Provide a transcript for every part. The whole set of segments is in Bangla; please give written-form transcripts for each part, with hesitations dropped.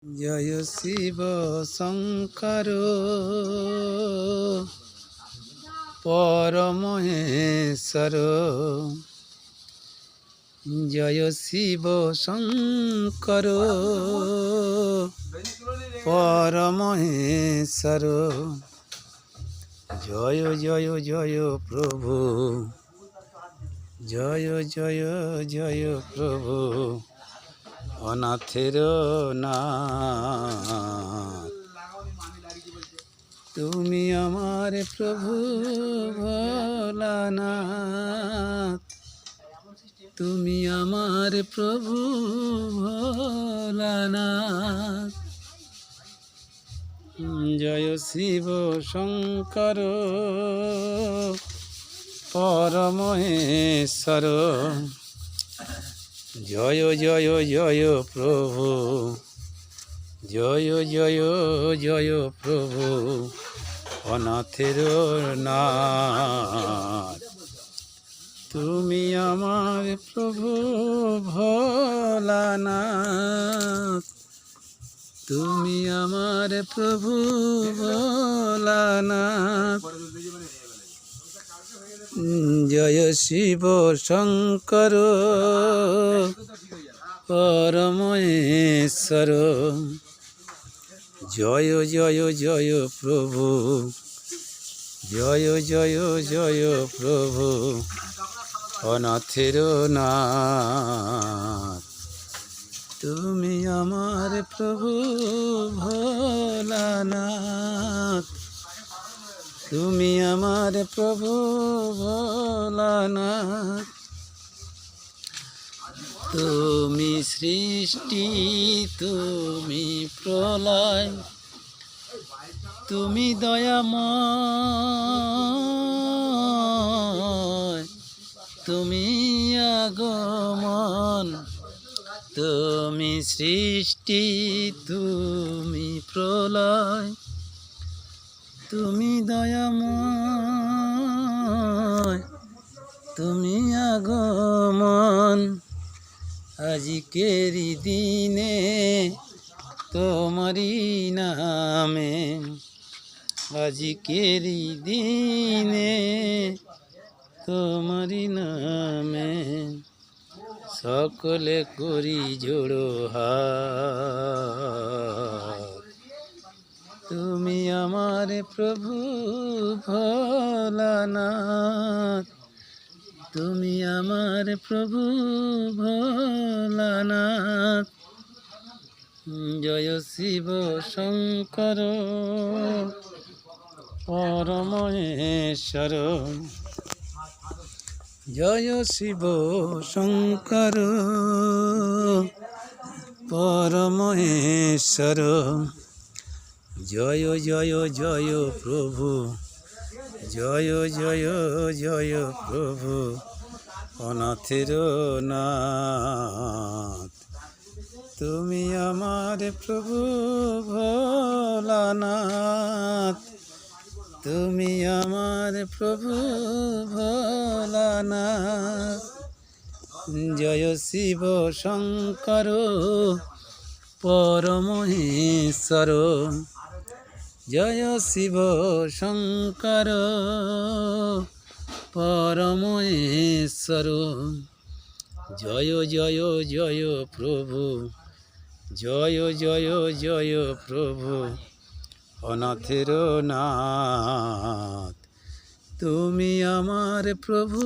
জয় শিব শঙ্কর পরমহেশ্বর। জয় শিব শঙ্কর পরমহেশ্বর। জয় জয় জয় প্রভু, জয় জয় জয় প্রভু অনাথের নাথ। তুমি আমার প্রভু ভোলানাথ, তুমি আমার প্রভু ভোলানাথ। জয় শিব শঙ্কর পরমহেশ্বর। জয় জয় জয় প্রভু, জয় জয় জয় প্রভু অনাথের নাথ। তুমি আমার প্রভু ভোলানাথ, তুমি আমার প্রভু ভোলানাথ। জয় শিব শঙ্কর পরমেশ্বর। জয় জয় জয় প্রভু, জয় জয় জয় প্রভু অনাথের নাথ। তুমি আমার প্রভু ভোলানাথ, তুমি আমার প্রভু ভোলানাথ। তুমি সৃষ্টি, তুমি প্রলয়, তুমি দয়াময়, তুমি আগমন। তুমি সৃষ্টি, তুমি প্রলয়, তুমি দয়াময়, তুমি আগমন। আজকের দিনে তোমারি নামে, আজকের দিনে তোমারি নামে সকলে করি জোড়ো হাত। তুমি আমার প্রভু ভোলানাথ, তুমি আমার প্রভু ভোলানাথ। জয় শিব শঙ্কর পরমেশ্বর। জয় শিব শঙ্কর পরমেশ্বর। জয় জয় জয় প্রভু, জয় জয় জয় প্রভু অনাথের নাথ। তুমি আমার প্রভু ভোলানাথ, তুমি আমার প্রভু ভোলানাথ। জয় শিব শঙ্কর পরমহেশ্বর। জয় শিব শঙ্কর পরমেশ্বর। জয় জয় জয় প্রভু, জয় জয় জয় প্রভু অনাথের নাথ। তুমি আমার প্রভু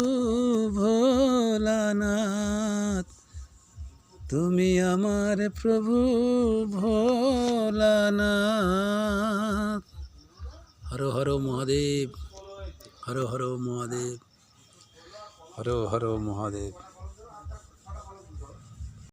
ভোলানাথ, তুমি আমার প্রভু ভোলানাথ। হর হর মহাদেব, হর হর মহাদেব, হর হর মহাদেব।